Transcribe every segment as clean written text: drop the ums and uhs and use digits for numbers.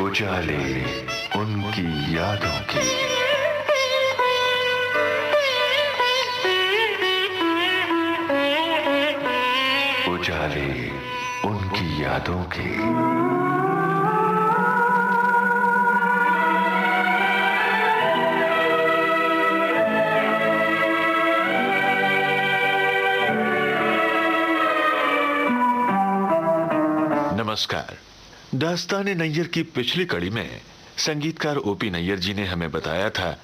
उजाले उनकी यादों के। उजाले उनकी यादों के। नमस्कार। दास्तान नैयर की पिछली कड़ी में संगीतकार ओपी नैयर जी ने हमें बताया था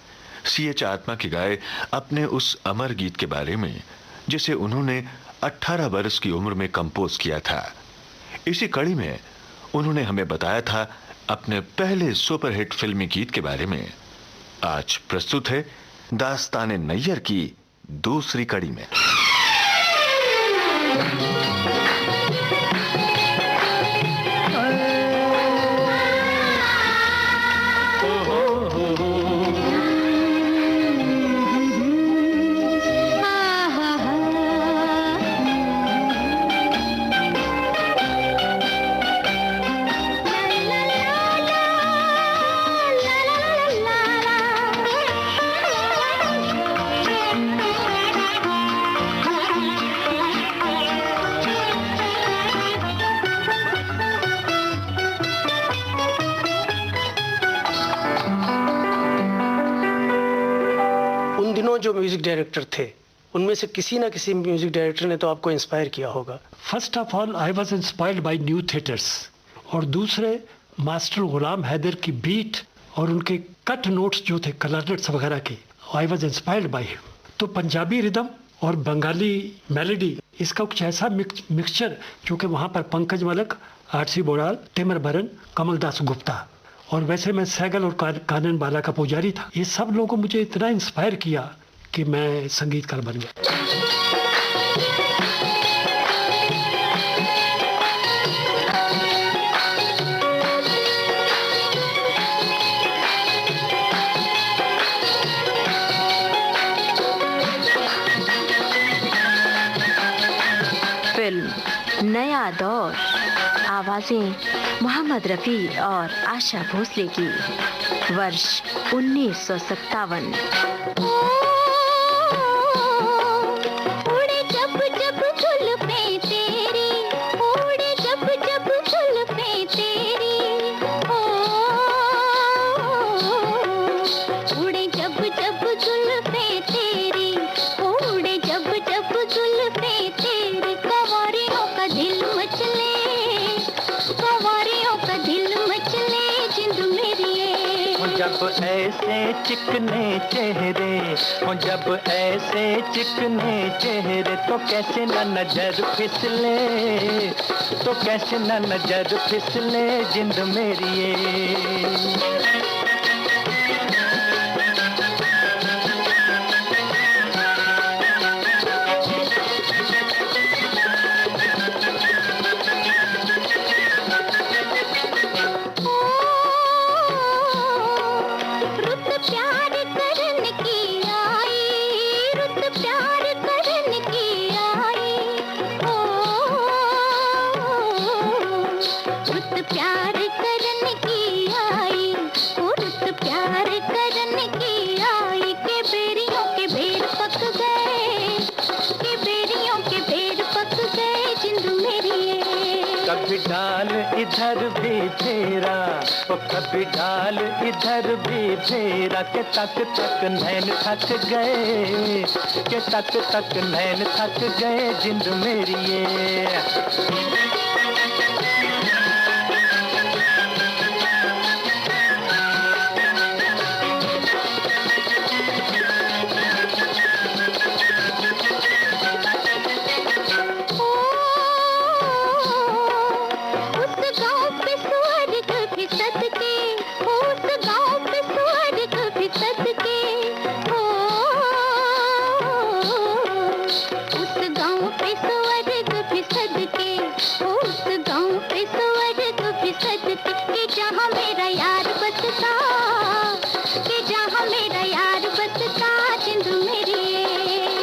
CH आत्मा के गाए अपने उस अमर गीत के बारे में जिसे उन्होंने 18 वर्ष की उम्र में कंपोज किया था। इसी कड़ी में उन्होंने हमें बताया था अपने पहले सुपरहिट फिल्मी गीत के बारे में। आज प्रस्तुत है दास्तान नैयर की दूसरी कड़ी में। जो म्यूजिक डायरेक्टर थे उनमें से किसी ना किसी म्यूजिक डायरेक्टर ने तो आपको इंस्पायर किया होगा। First of all I was inspired by new theatres और दूसरे मास्टर गुलाम हैदर की बीट और उनके कट नोट्स जो थे कलर्स वगैरह के, I was inspired by him. तो पंजाबी रिदम और बंगाली मेलोडी, इसका कुछ ऐसा मिक्सचर जो कि वहाँ पर पंकज मलक, आरसी बोराल, टेमरबरन, कमलदास गुप्ता और वैसे मैं सैगल और कानन बाला का पुजारी था। ये सब लोगों मुझे इतना इंस्पायर किया कि मैं संगीतकार बन गया। फिल्म नया दौर, आवाजें मोहम्मद रफ़ी और आशा भोसले की, वर्ष 1957। जब ऐसे चिकने चेहरे हो, जब ऐसे चिकने चेहरे तो कैसे न नजर फिसले, तो कैसे न नजर फिसले जिंद मेरी ये। कभी डाल इधर भी फेरा, ओ कभी डाल इधर भी फेरा, के तक तक नैन थक गए, के तक तक नैन थक गए जिंद मेरी ये।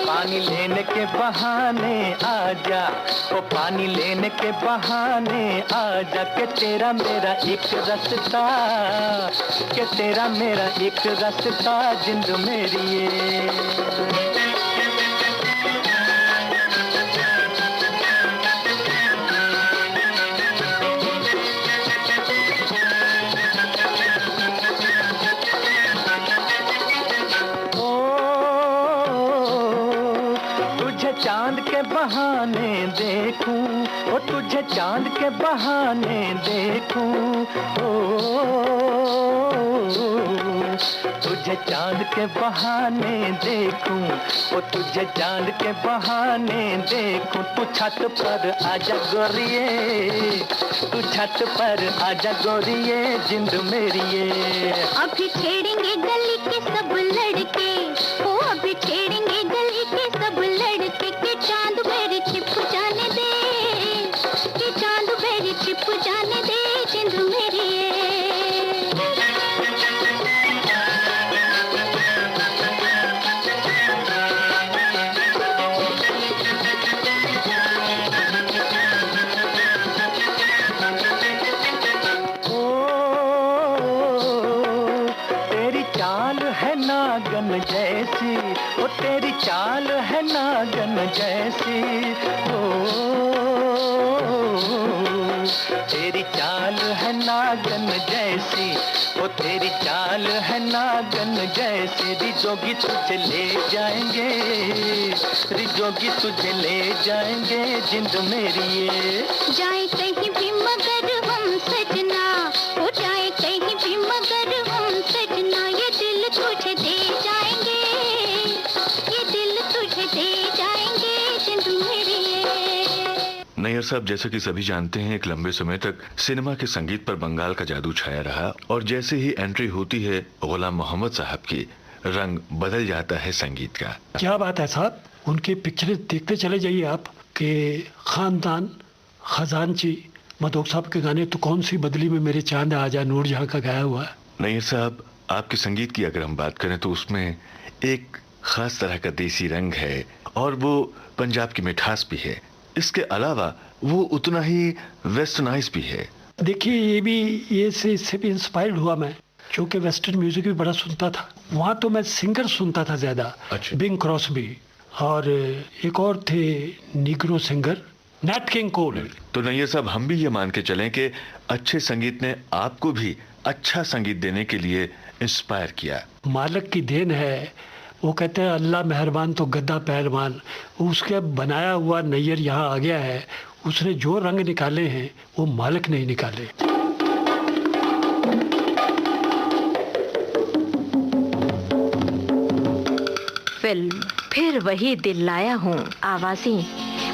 पानी लेने लेने के बहाने आजा, ओ पानी लेने के बहाने आजा, के तेरा मेरा एक रास्ता, के तेरा मेरा एक रास्ता जिंद मेरी ये। चांद के बहाने देखूं, ओ तुझे चांद के बहाने देखूं, ओ तुझे चांद के बहाने देखूं, ओ तुझे चांद के बहाने देखूं। तू छत पर आजा गोरिये, तू छत पर आजा गोरिये जिंद मेरी ये। अभी छेड़ेंगे गली के सब लड़के, ओ अभी छेड़ेंगे गली के सब लड़के, के चांद मेरे छिप जाने दे, के चांद मेरे छिप जाने दे जिंद मेरी ये। नागन जैसी, ओ तेरी चाल है नागन जैसी, ओ तेरी चाल है नागन जैसी, ओ तेरी चाल है नागन जैसी। रिजोगी तुझे ले जाएंगे, रिजोगी तुझे ले जाएंगे जिंद मेरी ये। जाए कहीं भी मगर हम सजना, ओ जाए कहीं भी मगर हम सजना, ये दिल तुझे दे जाएंगे, ये दिल तुझे दे जाएंगे जिंद मेरी ये। नैयर साहब, जैसे कि सभी जानते हैं, एक लंबे समय तक सिनेमा के संगीत पर बंगाल का जादू छाया रहा और जैसे ही एंट्री होती है गुलाम मोहम्मद साहब की, रंग बदल जाता है संगीत का। क्या बात है साहब, उनकी पिक्चरें देखते चले जाइए आप, कि खानदान, खजानची, मधोक साहब के गाने तो कौन सी बदली में मेरे चांद आजा, नूरजहां का गाया हुआ। नैयर साहब, आपके संगीत की अगर हम बात करें तो उसमें एक खास तरह का देसी रंग है और वो पंजाब की मिठास भी है। इसके अलावा वो उतना ही वेस्टर्नाइज भी है। देखिए, इससे भी इंस्पायर्ड हुआ मैं, क्योंकि वेस्टर्न म्यूजिक भी बड़ा सुनता था। वहाँ तो मैं सिंगर सुनता था ज्यादा, अच्छा। बिंग क्रॉस्बी और एक और थे निग्रो सिंगर, नैट किंग कोल। तो नैयर साहब, हम भी ये मान के चलें कि अच्छे संगीत ने आपको भी अच्छा संगीत देने के लिए इंस्पायर किया। मालिक की देन है। वो कहते हैं अल्लाह मेहरबान तो गद्दा पहलवान। उसके बनाया हुआ नैयर यहाँ आ गया है। उसने जो रंग निकाले हैं वो मालिक नहीं निकाले। फिल्म फिर वही दिल लाया हूँ, आवाजें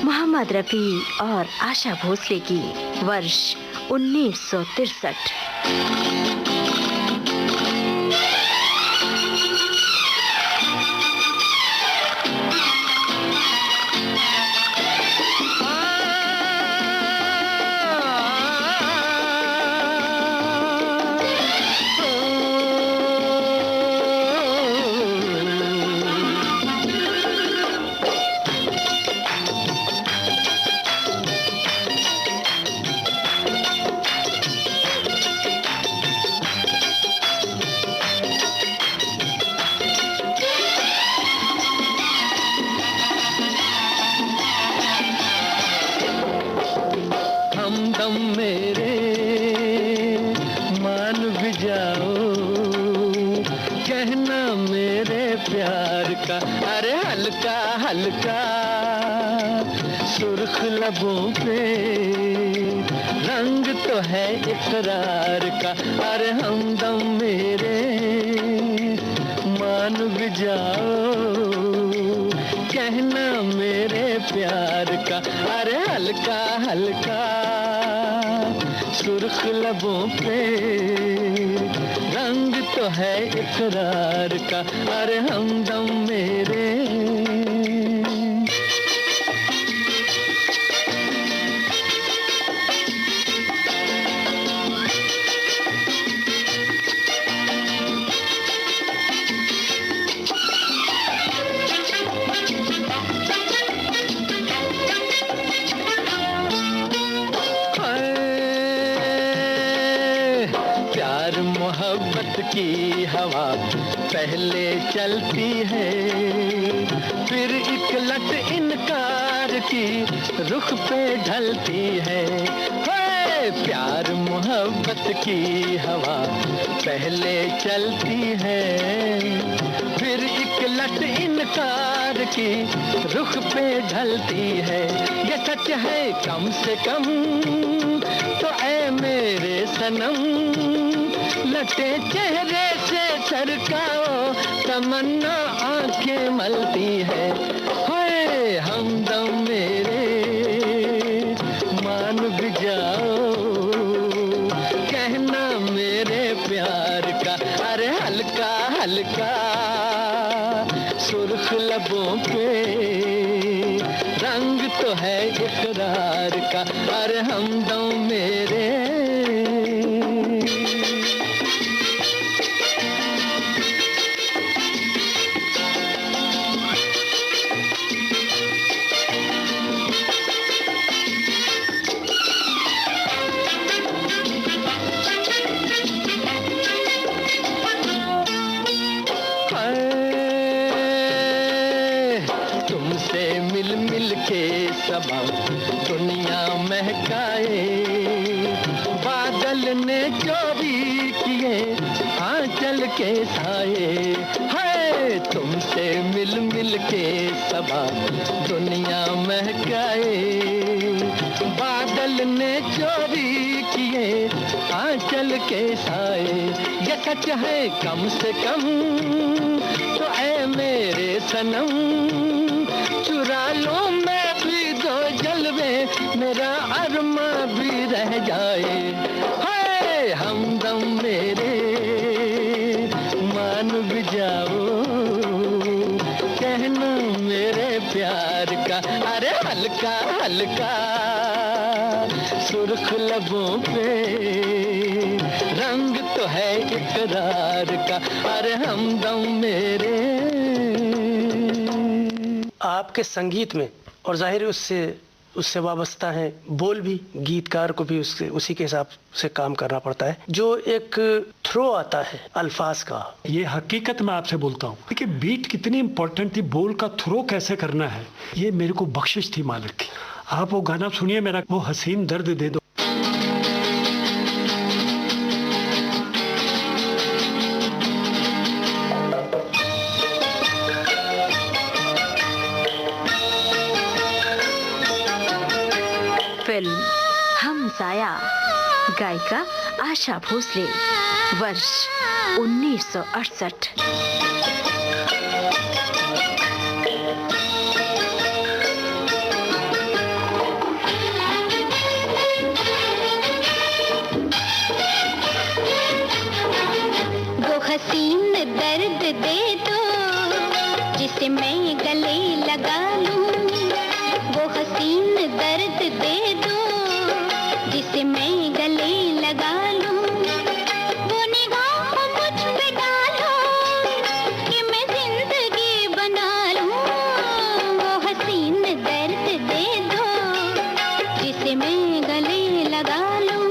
मोहम्मद रफ़ी और आशा भोसले की, वर्ष 1963। हल्का सुर्ख लबों पे रंग तो है इकरार का। अरे हमदम मेरे मान भी जाओ कहना मेरे प्यार का। अरे हल्का हल्का सुर्ख लबों पे रंग तो है इकरार का। अरे हमदम मेरे प्यार मोहब्बत की हवा पहले चलती है, फिर एक लट इनकार की रुख पे ढलती है। प्यार मोहब्बत की हवा पहले चलती है, फिर एक लट इनकार की रुख पे ढलती है। ये सच है कम से कम तो ऐ मेरे सनम, लटे चेहरे से सरकाओ तमन्ना आंखें मलती है। होए हमदम मेरे मान भी जाओ, कहना मेरे प्यार का अरे हल्का हल्का सुर्ख लबों पे रंग तो है इकरार का, अरे हमदम मेरे। सबा दुनिया महकाए, बादल ने जो भी किए आंचल के साए। है तुमसे मिल मिल के सबा दुनिया महकाए, बादल ने जो भी किए आंचल के साए। ये सच है कम से कम तो ऐ मेरे सनम, चुरा लो मैं भी दो जलवे, मेरा अरमा भी रह जाए। हाय हमदम मेरे मान भी जाओ, कहना मेरे प्यार का अरे हल्का हल्का सुर्ख लबों पे रंग तो है इकरार का, अरे हमदम मेरे। आपके संगीत में और जाहिर है उससे वाबस्ता है बोल भी, गीतकार को भी उससे उसी के हिसाब से काम करना पड़ता है। जो एक थ्रो आता है अल्फाज का, ये हकीकत मैं आपसे बोलता हूँ कि बीट कितनी इंपॉर्टेंट थी, बोल का थ्रो कैसे करना है, ये मेरे को बख्शिश थी मालिक की। आप वो गाना सुनिए मेरा, वो हसीन दर्द दे दो। फिल्म हम साया, गायिका आशा भोसले, वर्ष 1968। वो हसीन दर्द दे दो जिसे मैं गले लगा लूं, वो हसीन दर्द दे दो जिसे मैं गले लगा लूं। वो निगाह मुझ पे डालो कि मैं जिंदगी बना लूं, वो हसीन दर्द दे दो जिसे मैं गले लगा लूं।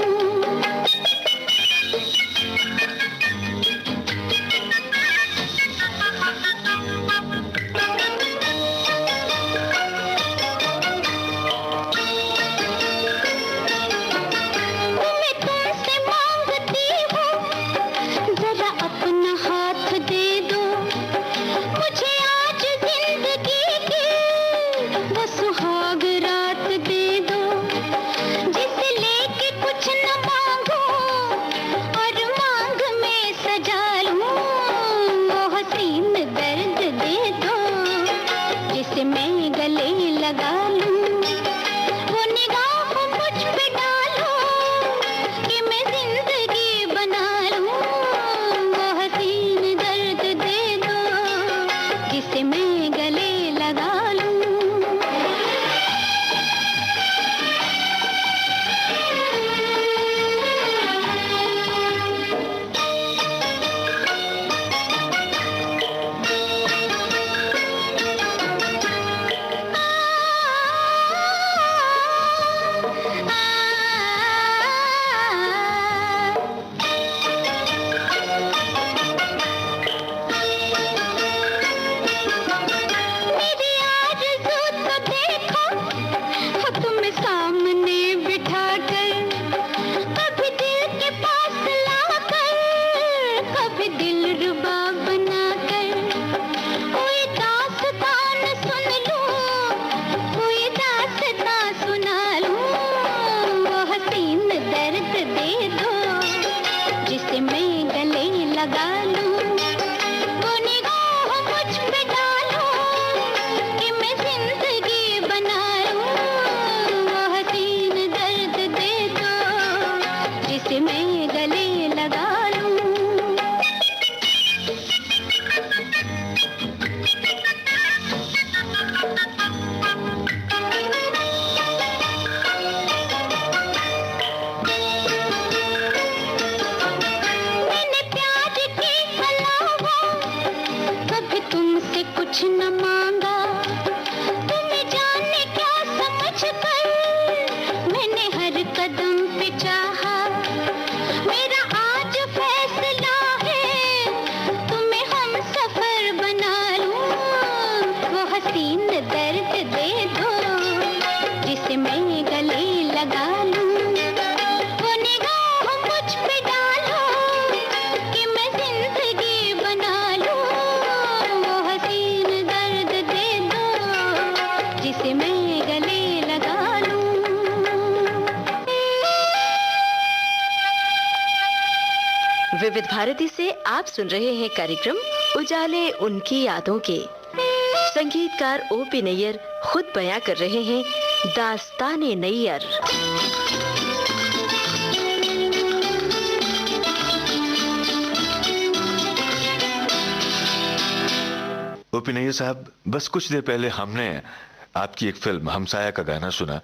मैं तुमसे जिसे मैं गले लगा लूं, वो निगाह मुझ पे डालो कि मैं जिंदगी बना लूं, वो हसीन दर्द दे दो जिसे मैं गले लगा लूं। मैंने प्यार के अलावा कभी तुमसे कुछ न मांगा, तुम्हें जाने क्या समझ कर मैंने हर कदम पे चाहा। मेरा आज फैसला है तुम्हें हम सफर बना लूं, वो हसीन दर्द दे दो जिसे मैं गले लगा लूं, वो निगाह मुझ पे डालो कि मैं जिंदगी बना लूं, वो हसीन दर्द दे दो जिसे मैं गले लगा लूं। विविध भारती से आप सुन रहे हैं कार्यक्रम उजाले उनकी यादों के। संगीतकार ओपी नैयर खुद बयां कर रहे हैं दास्ताने नैयर। ओपी नैयर साहब, बस कुछ देर पहले हमने आपकी एक फिल्म हमसाया का गाना सुना।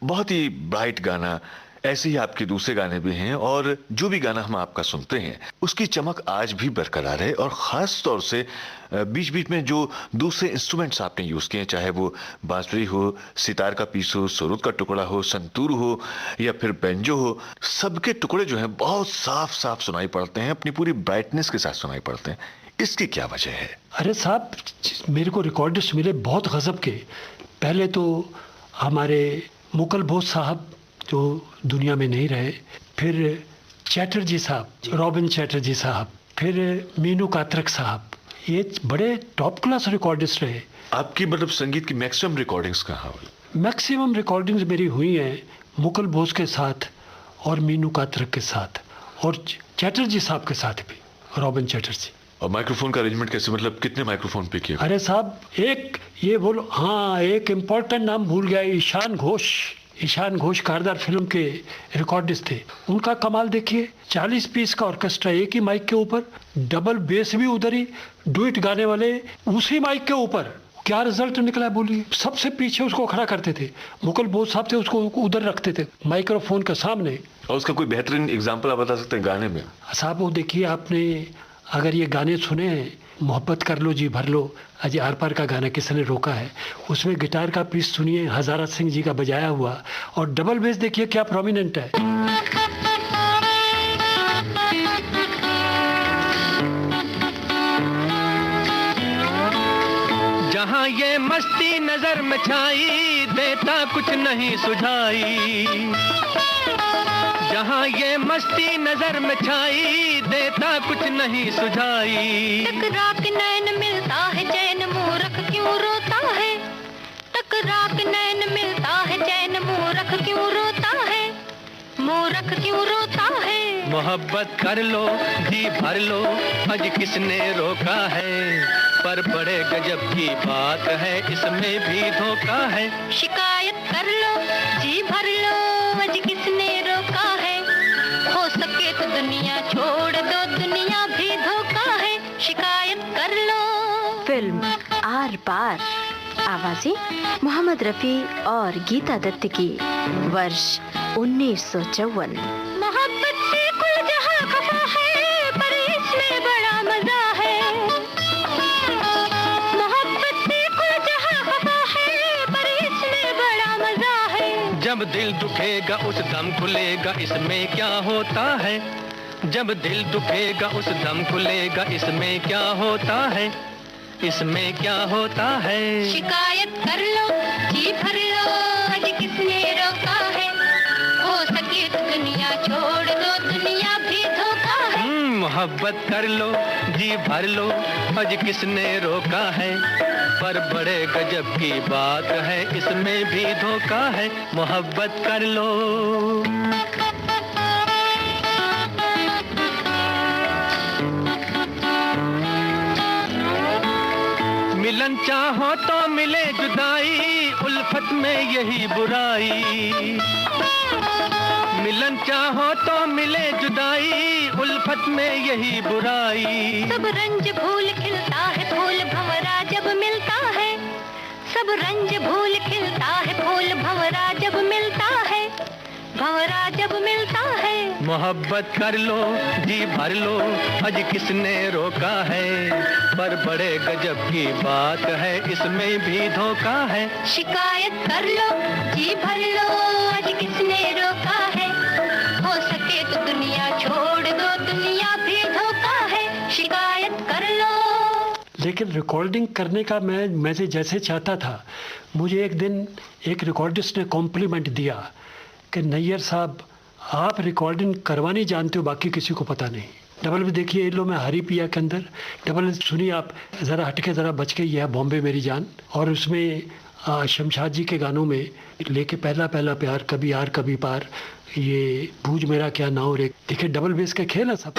बहुत ही ब्राइट गाना। ऐसे ही आपके दूसरे गाने भी हैं और जो भी गाना हम आपका सुनते हैं उसकी चमक आज भी बरकरार है। और ख़ास तौर से बीच बीच में जो दूसरे इंस्ट्रूमेंट्स आपने यूज़ किए, चाहे वो बांसुरी हो, सितार का पीस हो, सरोद का टुकड़ा हो, संतूर हो या फिर बेंजो हो, सबके टुकड़े जो हैं बहुत साफ साफ सुनाई पड़ते हैं, अपनी पूरी ब्राइटनेस के साथ सुनाई पड़ते हैं। इसकी क्या वजह है? अरे साहब, मेरे को रिकॉर्डिस्ट मिले बहुत गजब के। पहले तो हमारे मुकुल बोस साहब जो दुनिया में नहीं रहे, फिर चैटर्जी साहब, रॉबिन चैटर्जी साहब, फिर मीनू कातरक साहब, ये बड़े टॉप क्लास रिकॉर्डिस्ट रहे। आपकी मतलब संगीत की मैक्सिमम रिकॉर्डिंग्स कहाँ हुई? मैक्सिमम रिकॉर्डिंग्स मेरी हुई हैं मुकुल बोस के साथ और मीनू कातरक के साथ और चैटर्जी साहब के साथ भी, रॉबिन चैटर्जी। और माइक्रोफोन का अरेंजमेंट कैसे, मतलब कितने माइक्रोफोन पे किए? अरे साहब, एक ये बोलो, हाँ एक इम्पोर्टेंट नाम भूल गया, ईशान घोष। ईशान घोष कारदार फिल्म के रिकॉर्डिस्ट थे। उनका कमाल देखिए, 40 पीस का ऑर्केस्ट्रा एक ही माइक के ऊपर, डबल बेस भी उधर ही, डुएट गाने वाले उसी माइक के ऊपर। क्या रिजल्ट निकला बोलिए? सबसे पीछे उसको खड़ा करते थे, मुकुल बोस साहब थे, उसको उधर रखते थे माइक्रोफोन के सामने। और उसका कोई बेहतरीन एग्जाम्पल आप बता सकते हैं गाने में? साहब वो देखिए, आपने अगर ये गाने सुने हैं, मोहब्बत कर लो जी भर लो, अजय आर पार का गाना किसने रोका है, उसमें गिटार का पीस सुनिए हजारा सिंह जी का बजाया हुआ, और डबल बेस देखिए क्या प्रोमिनेंट है। जहाँ ये मस्ती नजर में छाई, देता कुछ नहीं सुझाई। जहाँ ये मस्ती नजर में छाई, देता कुछ नहीं सुझाई। टकरा के नैन मिलता है चैन, मूर्ख क्यों रोता है? टकरा के नैन मिलता है चैन, मूर्ख क्यों रोता है? मूर्ख क्यों रोता है? मोहब्बत कर लो जी भर लो, आज किसने रोका है? पर बड़े गजब की बात है, इसमें भी धोखा है। शिकायत कर लो जी भर लो, आज किसने रोका है? हो सके तो दुनिया छोड़ दो, दुनिया भी धोखा है। शिकायत कर लो। फिल्म आर पार, आवाजें मोहम्मद रफी और गीता दत्त की, वर्ष 1954। मोहब्बत से कुल जहां खफा है, पर इसमें बड़ा मजा है। मोहब्बत से कुल जहां खफा है, पर इसमें बड़ा मजा है। जब दिल दुखेगा उस दम खुलेगा, इसमें क्या होता है? जब दिल दुखेगा उस दम खुलेगा, इसमें क्या होता है? इसमें क्या होता है? शिकायत कर लो जी भर लो, आज किसने रोका है? हो सके तो दुनिया छोड़ दो, दुनिया भी धोखा है। मोहब्बत कर लो जी भर लो, आज किसने रोका है? पर बड़े गजब की बात है, इसमें भी धोखा है। मोहब्बत कर लो। चाहो तो मिले जुदाई, उल्फत में यही बुराई। मिलन चाहो तो मिले जुदाई, उल्फत में यही बुराई। सब रंज भूल खिलता है फूल भंवरा जब मिलता है। सब रंज भूल खिलता है फूल भंवरा जब मिलता है। भंवरा जब मिलता है। मोहब्बत कर लो जी भर लो, आज किसने रोका है। पर बड़े गजब की बात है, इसमें भी धोखा है। शिकायत कर लो जी भर लो, आज किसने रोका है। हो सके तो दुनिया छोड़ दो, दुनिया भी धोखा है। शिकायत कर लो। लेकिन रिकॉर्डिंग करने का मैं जैसे चाहता था, मुझे एक दिन एक रिकॉर्डिस्ट ने कॉम्प्लीमेंट दिया कि नैयर साहब आप रिकॉर्डिंग करवानी जानते हो, बाकी किसी को पता नहीं। डबल भी देखिए ये लो मैं हरी पिया के अंदर डबल सुनिए आप, ज़रा हटके ज़रा बच के, यह बॉम्बे मेरी जान। और उसमें शमशाद जी के गानों में लेके पहला पहला प्यार, कभी यार कभी पार, ये बूझ मेरा क्या नाव रे। देखिए डबल बेस के खेल है सब।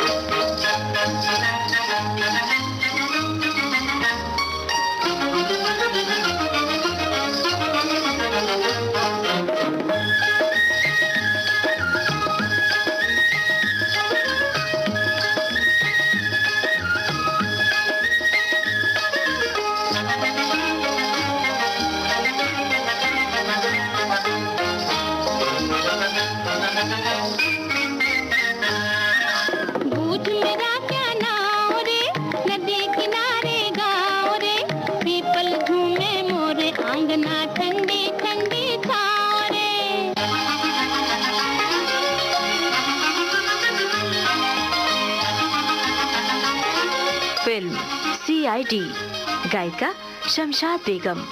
फिल्म CID, गायिका शमशाद बेगम,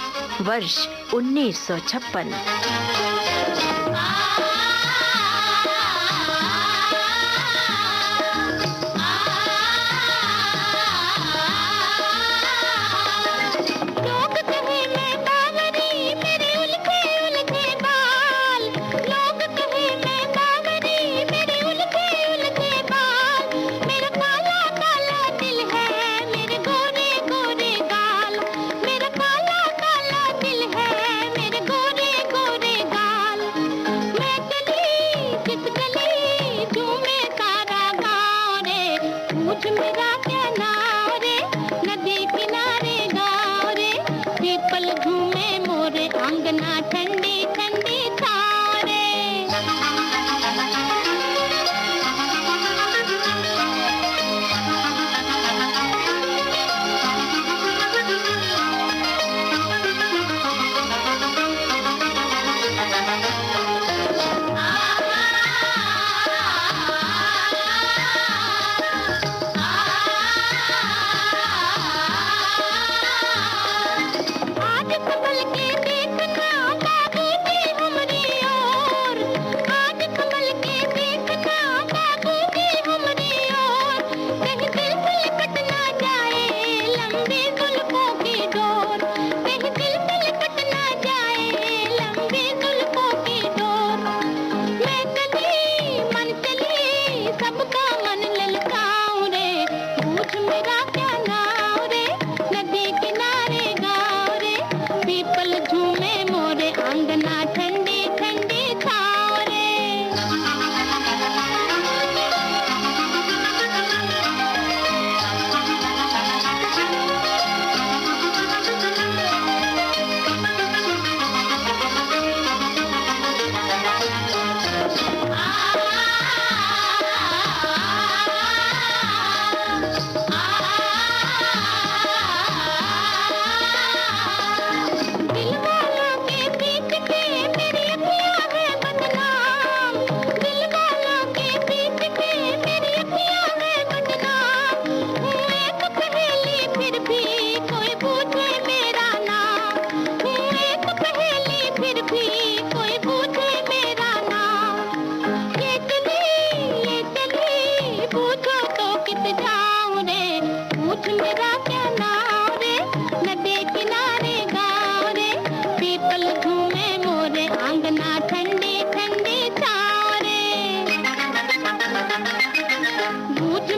वर्ष 1956।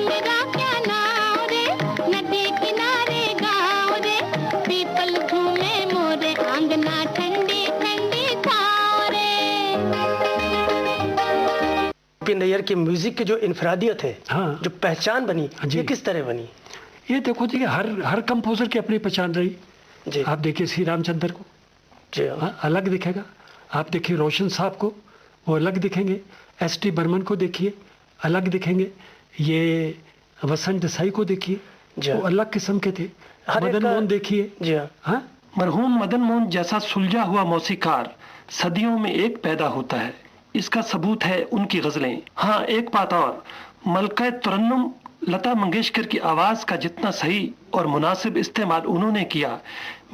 मेरा क्या नाम रे, नदी किनारे गाँव रे, पीपल ओपी नैयर की म्यूजिक की जो इनफरादियत है, हाँ। जो पहचान बनी, जी। ये किस तरह बनी? ये देखो जी, हर कंपोजर की अपनी पहचान रही। जी आप देखिए श्री रामचंद्र को, जी हाँ। हाँ, अलग दिखेगा। आप देखिए रोशन साहब को, वो अलग दिखेंगे। एस.टी. बर्मन को देखिए, अलग दिखेंगे। ये वसंत देसाई को देखिए, जी वो हाँ। अलग किस्म के थे। हर एक मदन का- मोहन देखिए, जी हाँ। हाँ, मरहूम मदन मोहन जैसा सुलझा हुआ मौसीकार सदियों में एक पैदा होता है। इसका सबूत है उनकी गजलें। हाँ, एक बात और, मलका तरन्नुम लता मंगेशकर की आवाज का जितना सही और मुनासिब इस्तेमाल उन्होंने किया,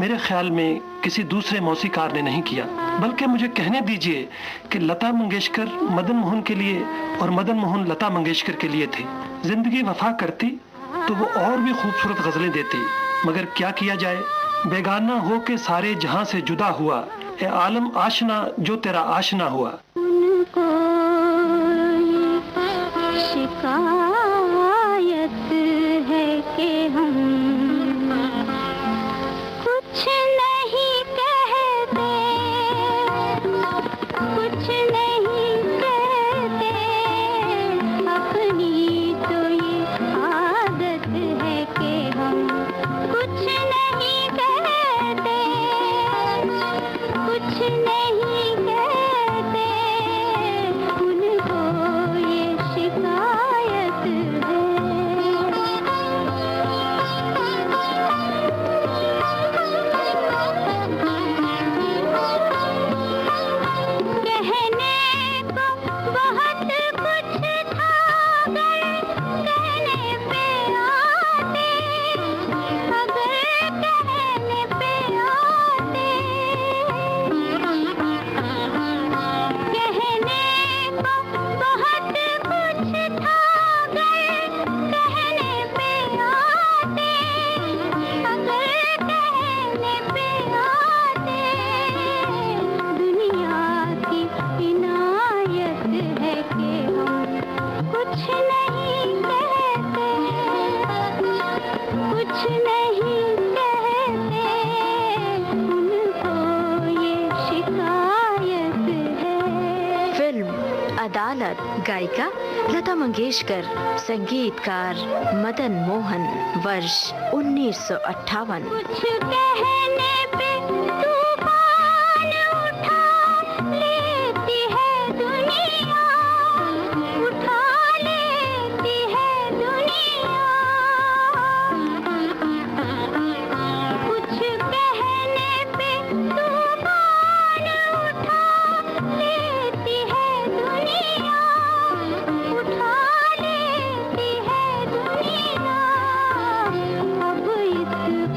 मेरे ख्याल में किसी दूसरे मौसीकार ने नहीं किया। बल्कि मुझे कहने दीजिए कि लता मंगेशकर मदन मोहन के लिए और मदन मोहन लता मंगेशकर के लिए थे। जिंदगी वफा करती तो वो और भी खूबसूरत गजलें देती, मगर क्या किया जाए, बेगाना हो के सारे जहां से जुदा हुआ, ए आलम आशना जो तेरा आशना हुआ। उनको शिकायत है कि हम कुछ नहीं कहते, कुछ नहीं कहते, अपनी तो ये आदत है कि हम कुछ नहीं कहते, कुछ नहीं कहते, उनको ये शिकायत कहने को बहुत कुछ था, अगर कहने पे आते, अगर कहने पे आते, कहने को बहुत कुछ था, अगर कहने पे आते, अगर कहने पे आते, दुनिया की इनायत है कि हम कुछ नहीं कहते, कुछ नहीं कहते, उनको ये शिकायत है। फिल्म अदालत, गायिका लता मंगेशकर, संगीतकार मदन मोहन, वर्ष 1958। कुछ कहने पे तूफान उठा लेती है दुनिया, उठा लेती है दुनिया, कुछ कहने पे तूफान उठा लेती है दुनिया, उठा लेती है दुनिया, अब इस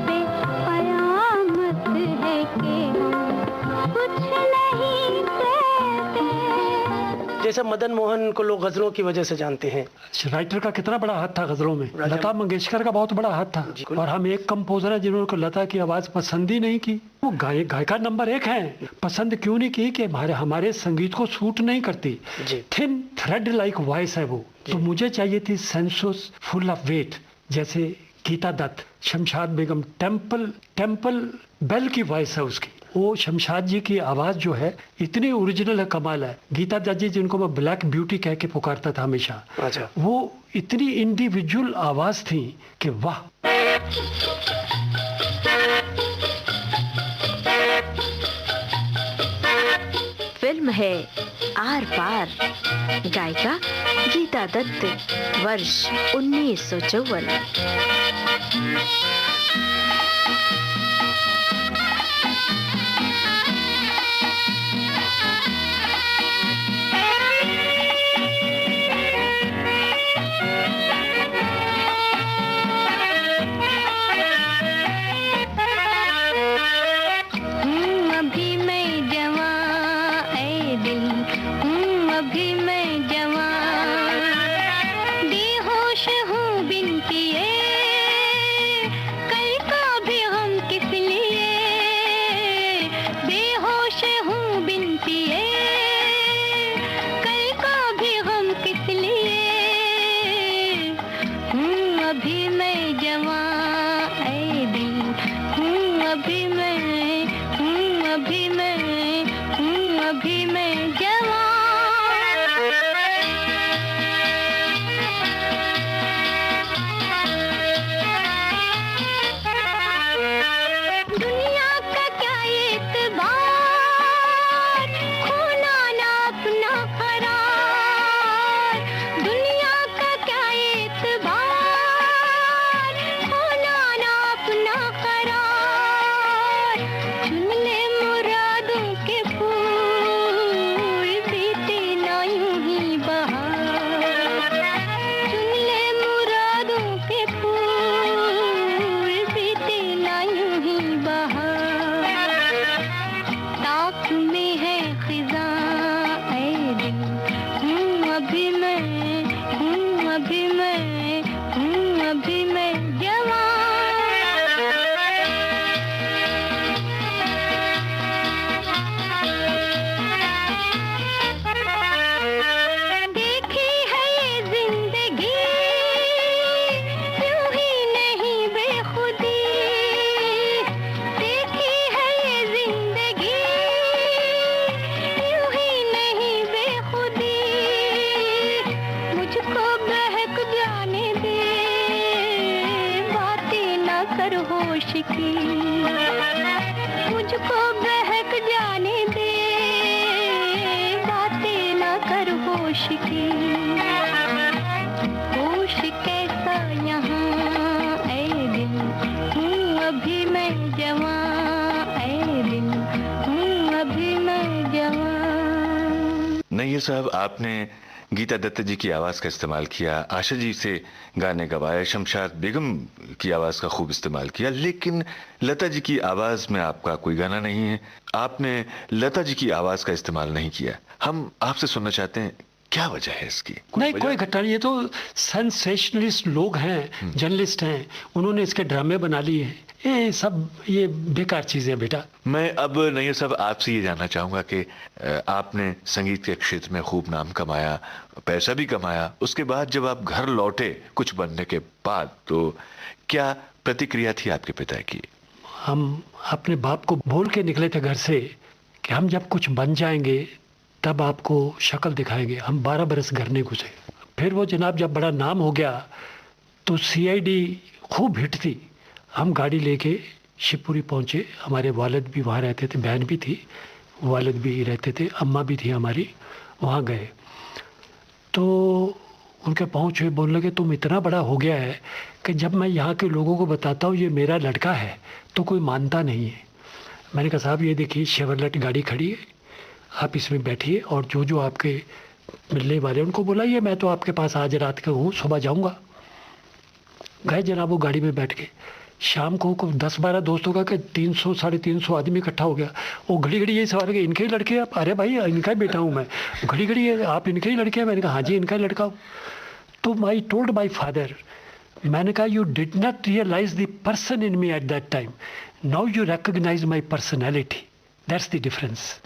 पे कयामत है कि हम कुछ नहीं कहते। जैसे मदन मोहन को लोग गजलों की वजह से जानते हैं, राइटर का कितना बड़ा हाथ था गजलों में। राजा- लता मंगेशकर का बहुत बड़ा हाथ था। और हम एक कंपोजर है जिन्होंने लता की आवाज पसंद ही नहीं की। वो गायिका नंबर 1 है। पसंद क्यों नहीं की कि हमारे संगीत को सूट नहीं करती। जी। थिन थ्रेड लाइक वॉइस है वो। तो मुझे चाहिए थी सेंसुस फुल ऑफ वेट, जैसे गीता दत्त, शमशाद बेगम, टेम्पल बेल की वॉइस है उसकी। वो शमशाद जी की आवाज़ जो है इतनी ओरिजिनल है, कमाल है। गीता दत्त जी जिनको मैं ब्लैक ब्यूटी कह के पुकारता था हमेशा, अच्छा। वो इतनी इंडिविजुअल आवाज़ थी कि वाह। फिल्म है आर पार, गायिका गीता दत्त, वर्ष 1954। अभी मैं जवां ऐ दिल हूँ, अभी मैं जवां, बेहोश हूँ बिन पिए, कल का भी हम किस लिए, बेहोश हूँ बिन पिए, कल का भी हम किस लिए, हूँ अभी मैं जवां ऐ दिल हूँ, अभी मैं हूँ, अभी मैं हूँ, अभी मैं जवां। होश की, मुझको बहक जाने दे, बातें ना कर होश की। होश कैसा यहाँ ऐ दिल, हूँ अभी मैं जवां, ऐ दिल हूँ अभी मैं जवां। नैयर साहब, आपने गीता दत्त जी की आवाज का इस्तेमाल किया, आशा जी से गाने गवाए, शमशाद बेगम की आवाज का खूब इस्तेमाल किया, लेकिन लता जी की आवाज में आपका कोई गाना नहीं है। आपने लता जी की आवाज का इस्तेमाल नहीं किया। हम आपसे सुनना चाहते हैं, क्या वजह है इसकी? नहीं, वजह? कोई घटना नहीं। ये तो सेंसेशनलिस्ट लोग हैं, जर्नलिस्ट हैं, उन्होंने इसके ड्रामे बना लिए हैं। ये बेकार चीजें हैं बेटा। मैं अब नैयर साहब आपसे ये जानना चाहूंगा कि आपने संगीत के क्षेत्र में खूब नाम कमाया, पैसा भी कमाया, उसके बाद जब आप घर लौटे कुछ बनने के बाद, तो क्या प्रतिक्रिया थी आपके पिता की? हम अपने बाप को बोल के निकले थे घर से कि हम जब कुछ बन जाएंगे तब आपको शक्ल दिखाएंगे। हम 12 बरस घर नहीं घुसे। फिर वो जनाब जब बड़ा नाम हो गया तो सीआईडी खूब हिट थी। हम गाड़ी लेके शिवपुरी पहुँचे। हमारे वालिद भी वहाँ रहते थे, बहन भी थी, वालिद भी रहते थे, अम्मा भी थी हमारी। वहाँ गए तो उनके पहुँचे, बोलने लगे तुम इतना बड़ा हो गया है कि जब मैं यहाँ के लोगों को बताता हूँ ये मेरा लड़का है तो कोई मानता नहीं है। मैंने कहा साहब ये देखिए शेवरलेट गाड़ी खड़ी है, आप इसमें बैठिए और जो जो आपके मिलने वाले उनको बुलाइए, मैं तो आपके पास आज रात का हूँ, सुबह जाऊँगा। गए जनाब, वो गाड़ी में बैठ के शाम को 10-12 दोस्तों का कि 300-350 आदमी इकट्ठा हो गया। वो घड़ी घड़ी यही सवाल कि इनके ही लड़के आप? अरे भाई इनका ही बेटा हूँ मैं। घड़ी घड़ी आप इनके ही लड़के हैं? मैंने कहा हाँ जी इनका ही लड़का हूँ। तो आई टोल्ड माई फादर, मैंने कहा you did not realize the person in me at that time, now you recognize my personality, that's the difference.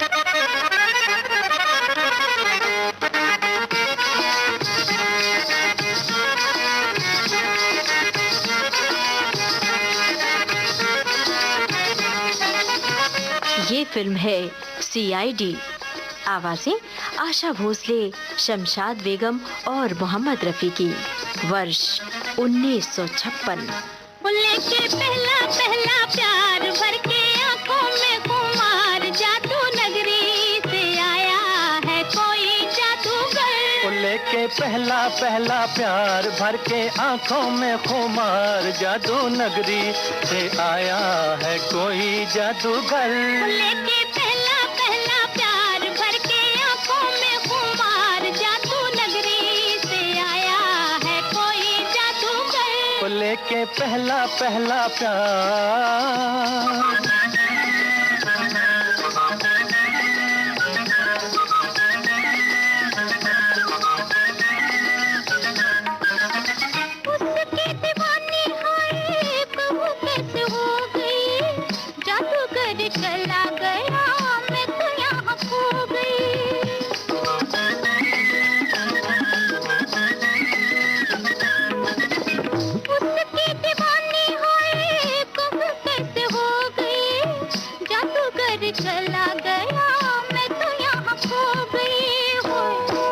ये फिल्म है सीआईडी। आवाजें आशा भोसले, शमशाद बेगम और मोहम्मद रफी की। वर्ष 1956। लेके पहला पहला प्यार भर के आंखों में खुमार, जादू नगरी से आया है कोई जादूगर। लेके पहला पहला प्यार भर के आंखों में खुमार, जादू नगरी से आया है कोई जादूगर। लेके पहला पहला प्यार भर के आंखों में खुमार, जादू नगरी से आया है कोई जादूगर। लेके पहला पहला प्यार। उसके दीवानी हाय कहूँ कैसे हो गई, जादूगर चला गया मैं तो यहाँ खो गई। उसकी दीवानी हाय कहूँ कैसे हो गई, जादूगर चला गया मैं तो यहाँ खो गई। हो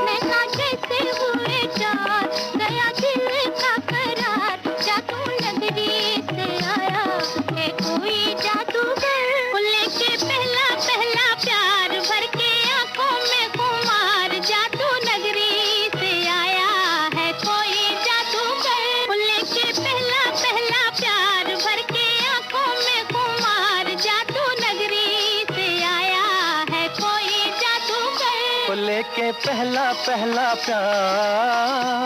नैना जैसे हुए चार, गया दिल का करार, जादू नगरी से आया है कोई जादूगर। लेके पहला पहला प्यार भर के आंखों में खुमार, जादू नगरी से आया है कोई जादूगर। लेके पहला पहला प्यार भर के आंखों में खुमार, जादू नगरी से आया है कोई जादूगर। लेके पहला पहला प्यार।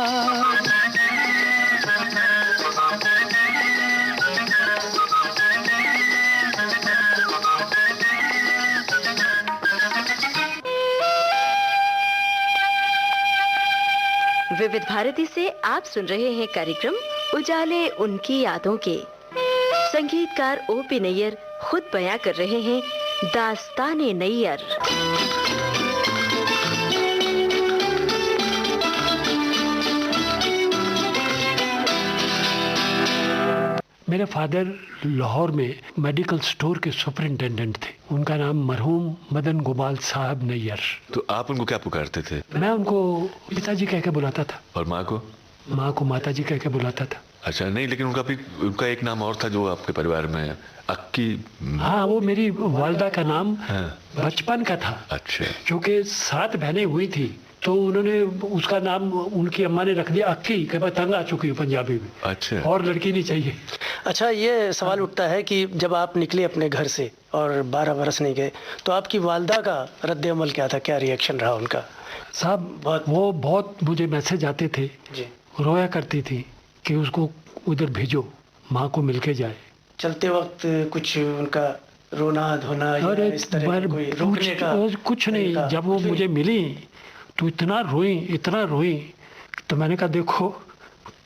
विविध भारती से आप सुन रहे हैं कार्यक्रम उजाले उनकी यादों के। संगीतकार ओपी नैयर खुद बयां कर रहे हैं दास्ताने नैयर। मेरे फादर लाहौर में मेडिकल स्टोर के सुपरिंटेंडेंट थे। उनका नाम मरहूम मदन गोपाल साहब नैयर। तो आप उनको क्या पुकारते थे? मैं उनको पिताजी कह के बुलाता था और माँ को? माँ को माताजी कह के बुलाता था। अच्छा, नहीं लेकिन उनका एक नाम और था जो आपके परिवार में, अक्की। हाँ, वो मेरी वालदा का नाम हाँ। बचपन का था। अच्छा। क्योंकि 7 बहनें हुई थी तो उन्होंने उसका नाम उनकी अम्मा ने रख दिया अक्की, कि मैं तंग आ चुकी हूँ पंजाबी में। अच्छा। और लड़की नहीं चाहिए। अच्छा, ये सवाल उठता है कि जब आप निकले अपने घर से और 12 बरस नहीं गए, तो आपकी वालदा का रद्द अमल क्या था, क्या रिएक्शन रहा उनका? साहब वो बहुत मुझे मैसेज आते थे जी। रोया करती थी कि उसको उधर भेजो, माँ को मिल के जाए। चलते वक्त कुछ उनका रोना धोना या अरे इस तरह का कोई रोकने का कुछ नहीं। तरीका? जब वो मुझे मिली तो इतना रोई तो मैंने कहा देखो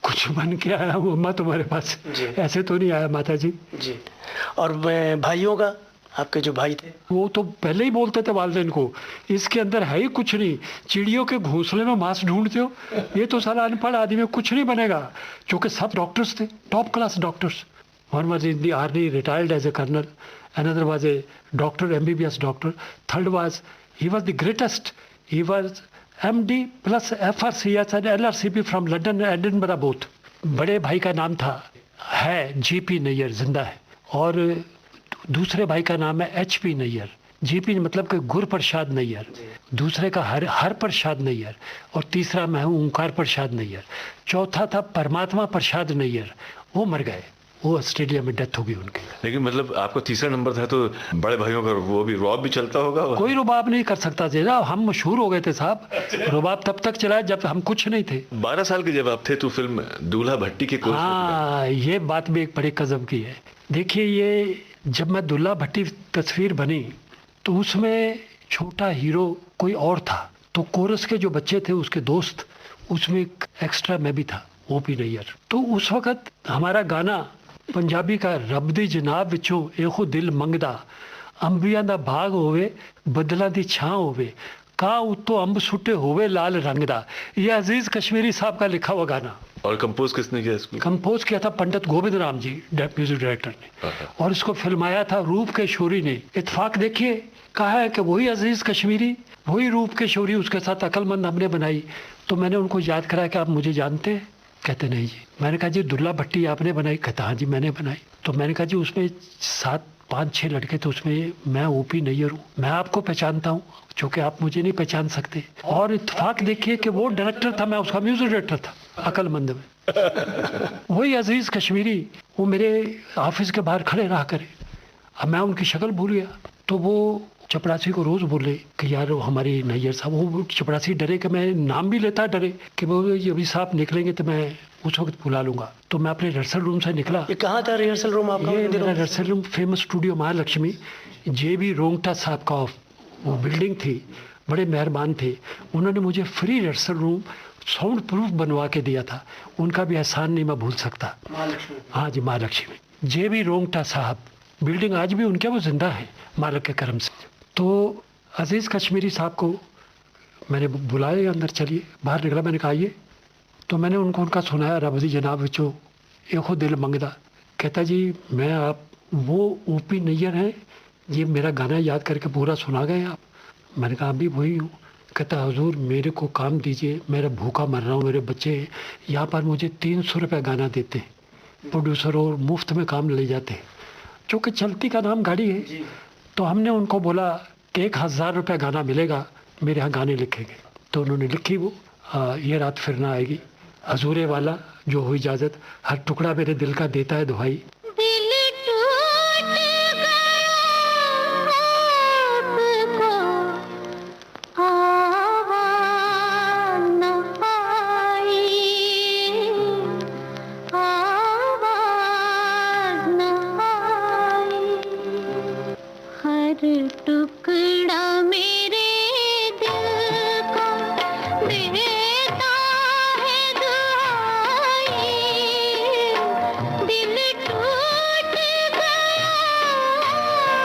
कुछ बन के आया हूँ अम्मा तुम्हारे पास, ऐसे तो नहीं आया माता जी। जी। और भाइयों का, आपके जो भाई थे? वो तो पहले ही बोलते थे वालिदैन को, इसके अंदर है ही कुछ नहीं, चिड़ियों के घोंसले में मांस ढूंढते हो, ये तो साला अनपढ़ आदमी कुछ नहीं बनेगा। क्योंकि सब डॉक्टर्स थे, top class doctors. One was in the army, retired as a colonel, another was a doctor, MBBS doctor, third was he was the greatest, he was MD plus FRCS and LRCP from London and Edinburgh both. बड़े भाई का नाम था GP Nayyar, जिंदा है, और दूसरे भाई का नाम है HP नैयर। GP मतलब कि गुर प्रसाद नैयर, दूसरे का हर प्रसाद नैयर, और तीसरा मैं हूँ ओंकार प्रसाद नैयर। चौथा था परमात्मा प्रसाद नैयर, वो मर गए, वो ऑस्ट्रेलिया में डेथ हो गई उनकी। लेकिन मतलब आपका तीसरा नंबर था तो बड़े भाइयों का वो भी रौब भी चलता होगा। कोई रुबाब नहीं कर सकता था, हम मशहूर हो गए थे साहब। रुबाब तब तक चला जब हम कुछ नहीं थे। 12 साल के जब आप थे तो फिल्म दूल्हा भट्टी के कोच। हाँ, ये बात भी एक बड़े कज़ब की है। देखिए, ये जब मैं दूल्हा भट्टी तस्वीर बनी तो उसमें छोटा हीरो कोई और था, तो कोरस के जो बच्चे थे उसके दोस्त, उसमें एक एक्स्ट्रा मैं भी था, OP नैयर। तो उस वक्त हमारा गाना पंजाबी का रब दी जनाब विचों एहो दिल मंगदा, अंबियां दा बाग होवे बदलां दी छां होवे, का उत्तों अंब सुटे होवे लाल रंग दा, ये अजीज कश्मीरी साहब का लिखा हुआ गाना। और कंपोज किसने किया इसको? कंपोज किया था पंडित गोविंद राम जी, म्यूजिक डायरेक्टर ने, और इसको फिल्माया था रूप के शोरी ने। इत्तेफाक देखिए, कहा है कि वही अजीज कश्मीरी, वही रूप के शोरी, उसके साथ अक्लमंद हमने बनाई। तो मैंने उनको याद कराया कि आप मुझे जानते हैं? कहते नहीं जी। मैंने कहा जी दूल्हा भट्टी आपने बनाई? कहता हाँ जी मैंने बनाई। तो मैंने कहा जी उसमें 5-6 लड़के थे, उसमें मैं OP नैयर हूँ, मैं आपको पहचानता हूँ, चूँकि आप मुझे नहीं पहचान सकते। और इत्तेफाक देखिए कि वो डायरेक्टर था, मैं उसका म्यूजिक डायरेक्टर था अक्लमंद में। वही अजीज कश्मीरी, वो मेरे ऑफिस के बाहर खड़े रहा करे। अब मैं उनकी शक्ल भूल गया, तो वो चपरासी को रोज़ बोले कि यार वो हमारे नैयर साहब। वो चपरासी डरे कि मैं नाम भी लेता, डरे कि वो अभी साहब निकलेंगे तो मैं उस वक्त बुला लूंगा। तो मैं अपने रिहर्सल रूम से निकला। ये कहाँ था रिहर्सल रूम आपका? ये मेरा rehearsal room famous studio Mahalakshmi, JB Rungta साहब का वो बिल्डिंग थी, बड़े मेहरबान थे। उन्होंने मुझे free rehearsal room sound proof बनवा के दिया था, उनका भी एहसान नहीं मैं भूल सकता। हाँ जी, महालक्ष्मी, JB रोंगटा साहब, बिल्डिंग आज भी उनके, वो जिंदा है मालिक के करम से। तो अजीज़ कश्मीरी साहब को मैंने बुलाया, अंदर चलिए। बाहर निकला, मैंने कहा आइए। तो मैंने उनका सुनाया रब दी जनाब विचो एको दिल मंगदा। कहता जी मैं आप वो OP नैयर हैं, ये मेरा गाना याद करके पूरा सुना गए आप? मैंने कहा अभी वही हूँ। कहता हुजूर मेरे को काम दीजिए, मेरा भूखा मर रहा हूँ, मेरे बच्चे यहाँ पर मुझे 300 रुपये गाना देते हैं प्रोड्यूसर, और मुफ्त में काम ले जाते हैं, चूँकि चलती का नाम गाड़ी है। तो हमने उनको बोला कि 1000 रुपये गाना मिलेगा, मेरे यहाँ गाने लिखेंगे। तो उन्होंने लिखी वो ये रात फिर ना आएगी, हजूरे वाला जो हो इजाज़त, हर टुकड़ा मेरे दिल का देता है दुहाई। टुकड़ा मेरे दिल को देता है दुहाई, दिल टूट गया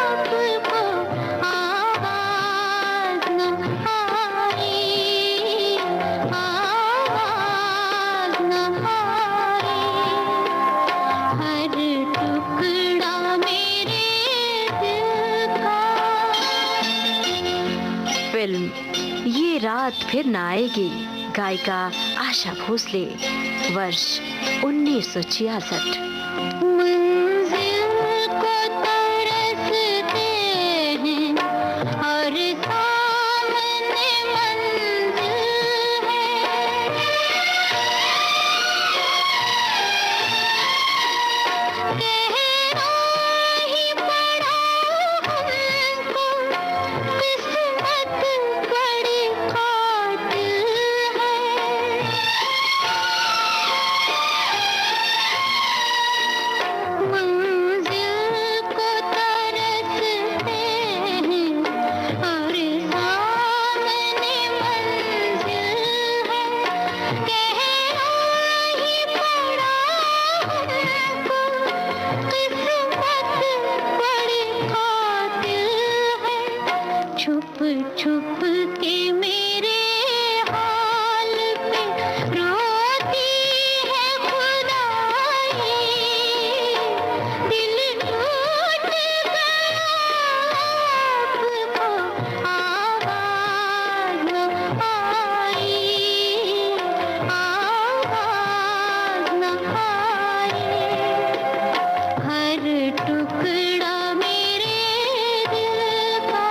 आपको आवाज न आई, आवाज न आई, हर टुकड़ा मेरे फिल्म ये रात फिर न आएगी गायिका आशा भोसले, वर्ष 1966। मंजिल को तरसते हैं और सामने मंजिल है, कहना ही पड़ा हमको, किस्मत बड़ी कातिल है। मंजिल को तरसते हैं और सामने मंजिल है, कहना ही पड़ा हमको, किस्मत बड़ी कातिल है। छुप छुप के मेरे हाल पे रोती है खुदाई, दिल टूट गया आपको आवाज़ न आई, आवाज़ न आई। हर टुकड़ा मेरे दिल का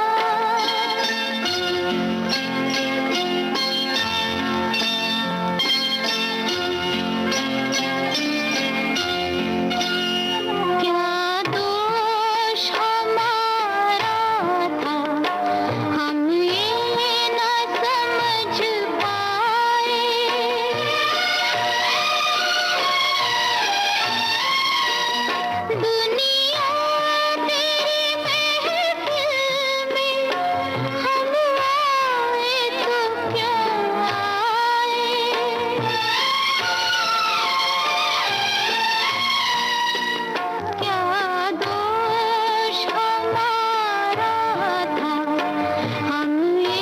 क्या दोष हमारा था, हम ये न समझ पाए। दुनिया तेरी महफिल में हम आए तो क्यों आए। क्या दोष हमारा था, हम ये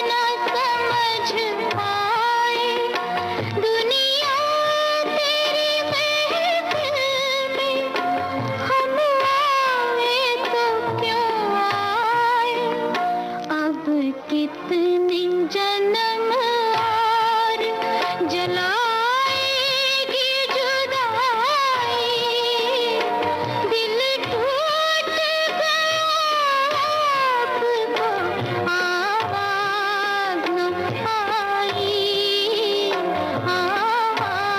न समझ पाए। दुनिया तेरी महफिल में हम आए तो क्यों आए। अब कितने जन्म और जलाएगी जुदाई, दिल टूट गया आपको आवाज़ न आई, आवाज़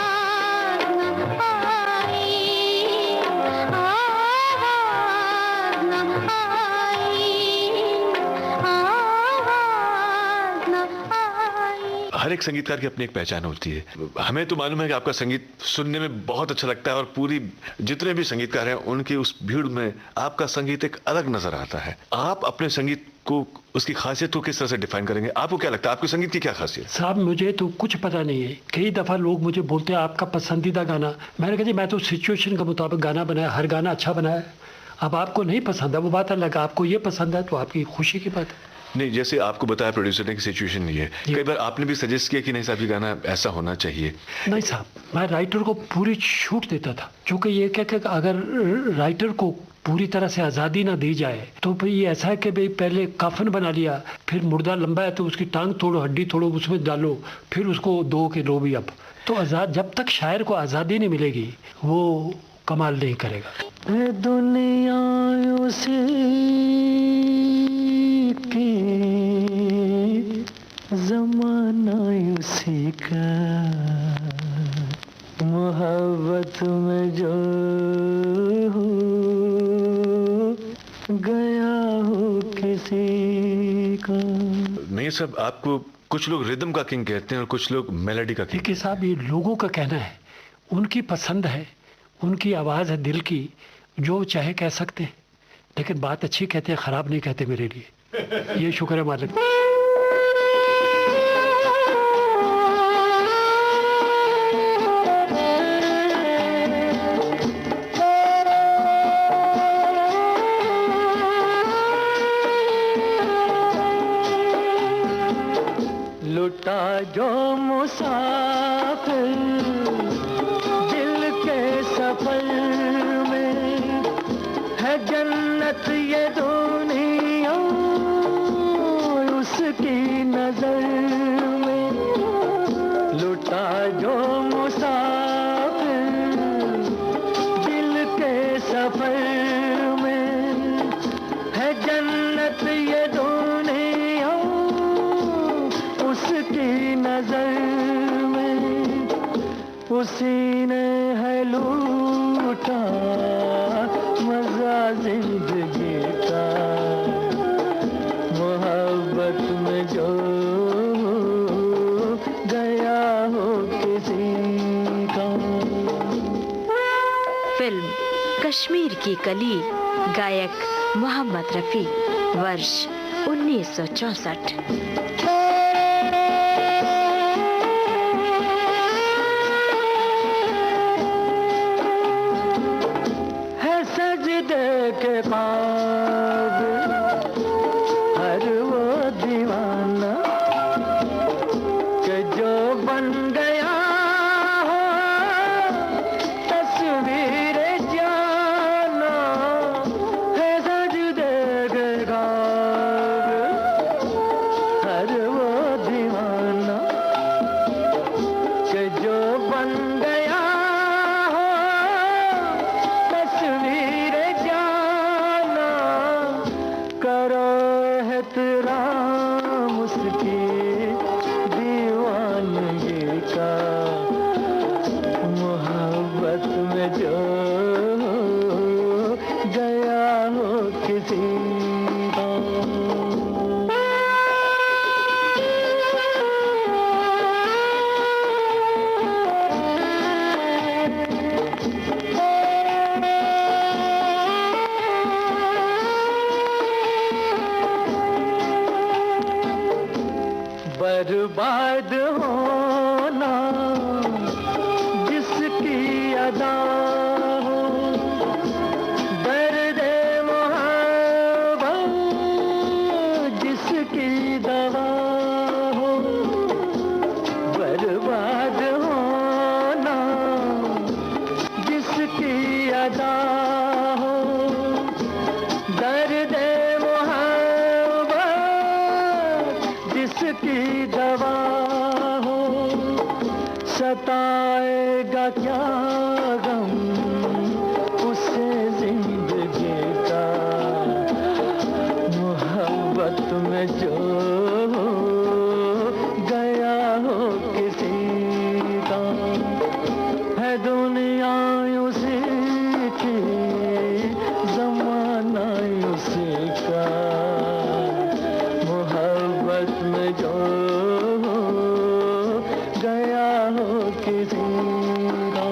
न आई, आवाज़ न आई, आवाज़ न आई। हर एक संगीतकार की अपनी एक पहचान होती है। हमें तो मालूम है कि आपका संगीत सुनने में बहुत अच्छा लगता है और पूरी जितने भी संगीतकार हैं उनकी उस भीड़ में आपका संगीत एक अलग नजर आता है। आप अपने संगीत को, उसकी खासियत को किस तरह से डिफाइन करेंगे? आपको क्या लगता है आपके संगीत की क्या खासियत? साहब मुझे तो कुछ पता नहीं है। कई दफ़ा लोग मुझे बोलते हैं आपका पसंदीदा गाना। मैंने कहा जी मैं तो सिचुएशन के मुताबिक गाना बनाया, हर गाना अच्छा बनाया। अब आपको नहीं पसंद है वो बात अलग, आपको ये पसंद है तो आपकी खुशी की बात है। नहीं, जैसे आपको बताया प्रोड्यूसर ने कि सिचुएशन नहीं है, कई बार आपने भी सजेस्ट किया कि नहीं साहब ये गाना ऐसा होना चाहिए। नहीं साहब, मैं राइटर को पूरी छूट देता था, क्योंकि ये क्या कि अगर राइटर को पूरी तरह से आज़ादी ना दी जाए तो फिर ये ऐसा है कि भाई पहले काफन बना लिया, फिर मुर्दा लंबा है तो उसकी टांग तोड़ो, हड्डी तोड़ो, उसमें डालो, फिर उसको दो के लो भी। अब तो आज़ाद, जब तक शायर को आज़ादी नहीं मिलेगी वो कमाल नहीं करेगा। दुनिया उसी की, जमाना उसी का, मोहब्बत में जो हो गया हो किसी का। नहीं साहब, आपको कुछ लोग रिदम का किंग कहते हैं और कुछ लोग मेलोडी का किंग। देखिए साहब, ये लोगों का कहना है, उनकी पसंद है, उनकी आवाज़ है दिल की, जो चाहे कह सकते हैं, लेकिन बात अच्छी कहते हैं, ख़राब नहीं कहते मेरे लिए। ये शुक्र है मालिक। लुटा जो मुसाफिर दिल के सफर में, है जन्नत ये दुनिया उसकी नजर में। सफर में है जन्नत ये दुनिया उसकी नजर में, उसी ने है लूटा मजा जिंदगी का, मोहब्बत में जो गया हो किसी का। फिल्म कश्मीर की कली, गायक मोहम्मद रफी, वर्ष 1964। के बाद हर वो दीवाना के जो बन गया हो तस्वीर जाना है सजदे के बाद हर वो दीवाना के जो बन गया हो तस्वीर करो एहतराम उसकी दीवानगी का, मोहब्बत में जो गया हो किसी का। बर्बाद होना जिसकी अदा हो, दर्द मोहब्बत जिसकी दवा हो, बर्बाद होना जिसकी अदा हो, दर्द जिसकी दवा हो, सताएगा क्या गम उसे जिंदगी का, मोहब्बत में जो गया हो किसी का। है दुनिया उसी की, जमाना उसी का, मोहब्बत में जो गया हो किसी का।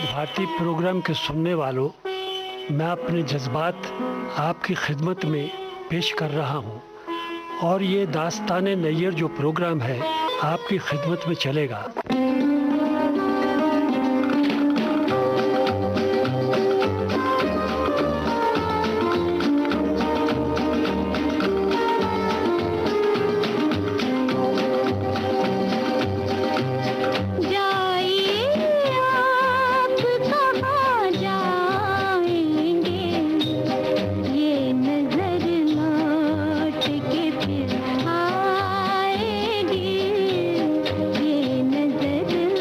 भारतीय प्रोग्राम के सुनने वालों, मैं अपने जज्बात आपकी खिदमत में पेश कर रहा हूं और ये दास्ताने नैयर जो प्रोग्राम है आपकी खिदमत में चलेगा। आएगी ये नजर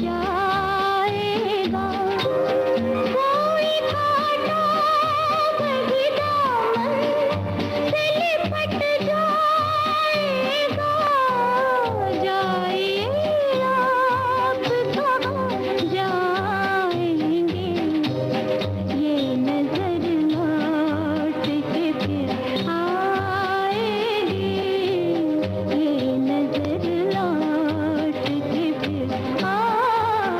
जाएगा, कोई कांटा वही दामन से लिपट जाएगा। जाइए आप कहाँ जाएंगे, ये नजर लौट के फिर आएगी, ये नजर लौट के फिर आएगी।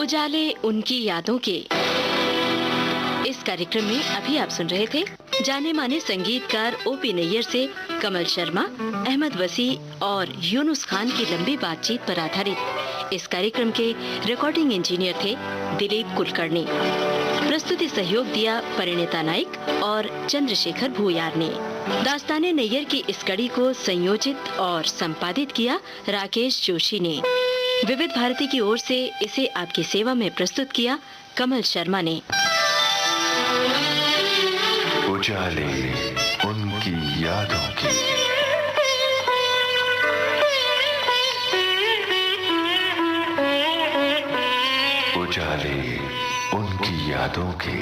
उजाले उनकी यादों के इस कार्यक्रम में अभी आप सुन रहे थे जाने माने संगीतकार ओपी नैयर से कमल शर्मा, अहमद वसी और यूनुस खान की लंबी बातचीत पर आधारित। इस कार्यक्रम के रिकॉर्डिंग इंजीनियर थे दिलीप कुलकर्णी। प्रस्तुति सहयोग दिया परिणीता नाइक और चंद्रशेखर भूयार ने। दास्ताने नैयर की इस कड़ी को संयोजित और संपादित किया राकेश जोशी ने। विविध भारती की ओर से इसे आपकी सेवा में प्रस्तुत किया कमल शर्मा ने। उजाले उनकी यादों की। उजाले उनकी यादों के।